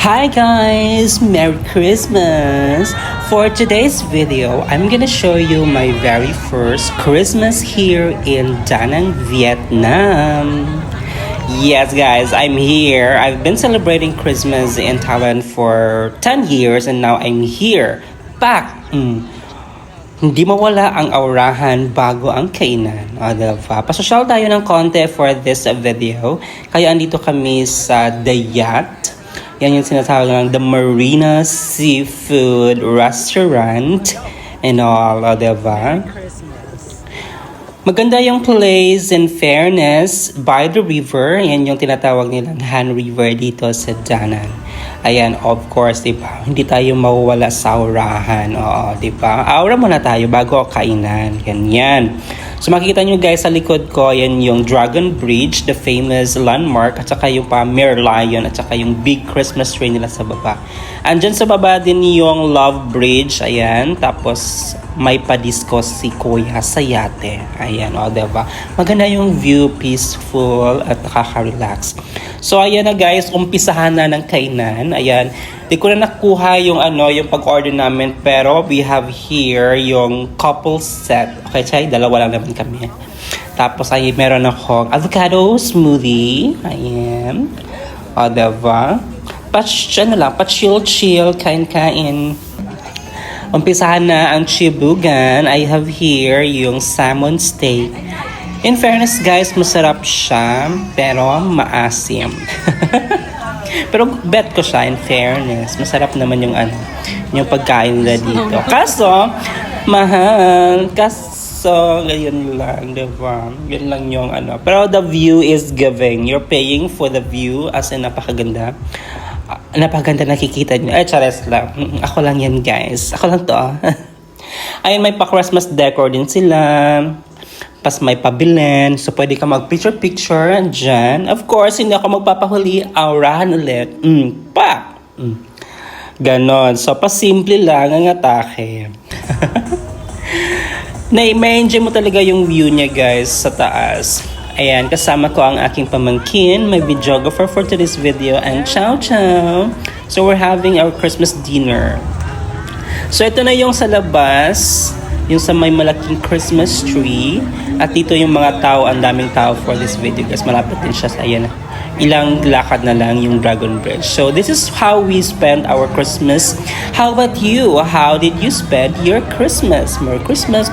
Hi guys! Merry Christmas! For today's video, I'm gonna show you my very first Christmas here in Da Nang, Vietnam. Yes guys, I'm here. I've been celebrating Christmas in Thailand for 10 years and now I'm here. Back! Hindi mawala ang aurahan bago ang kainan. O, diba? Pasosyal tayo ng konti for this video. Kaya andito kami sa The Yacht. Yan yung sinatawag ng The Marina Seafood Restaurant and all, o, diba? Maganda yung place in fairness by the river. Yan yung tinatawag nilang Han River dito sa Da Nang. Ayan, of course, diba? Hindi tayo mawawala sa aurahan. Oo, diba? Aura muna tayo bago kainan. Ganyan. So makikita nyo guys sa likod ko, yan yung Dragon Bridge, the famous landmark, at saka yung pa Merlion, at saka yung big Christmas tree nila sa baba. Andyan sa baba din yung Love Bridge, ayan. Tapos may pa-disco si Kuya sa yate. Ayan, o, diba? Maganda yung view, peaceful, at nakaka-relax. So ayan na guys, umpisahan na ng kainan. Ayan, di ko na nakuha yung yung pag-order namin, pero we have here yung couple set. Okay, chay, dalawa lang naman kami. Tapos ay meron akong avocado smoothie. Ayan. O, diba? Pa-chill, kain-kain. Umpisahan na ang chibugan. I have here yung salmon steak. In fairness guys, masarap siya, pero maasim. Pero bet ko siya, in fairness. Masarap naman yung yung pagkain nila dito. Kaso, mahal. Kaso, ganyan lang, diba? Yun lang yung Pero the view is giving. You're paying for the view, as in napakaganda. Napakaganda nakikita nyo. Ay, chares lang. Ako lang yan, guys. Ako lang to. Ayun, may pa-Christmas decor din sila. Pas may pabilin. So, pwede ka mag-picture-picture dyan. Of course, hindi ako magpapahuli. Aurahan ulit. Ganon. So, pasimple lang ang atake. Na-enjoy mo talaga yung view niya, guys, sa taas. Ayan, kasama ko ang aking pamangkin, my videographer for today's video, and ciao ciao! So we're having our Christmas dinner. So ito na yung sa labas, yung sa may malaking Christmas tree. At dito yung mga tao, ang daming tao for this video guys. Malapit din siya sa ilang lakad na lang yung Dragon Bridge. So this is how we spend our Christmas. How about you? How did you spend your Christmas? Merry Christmas!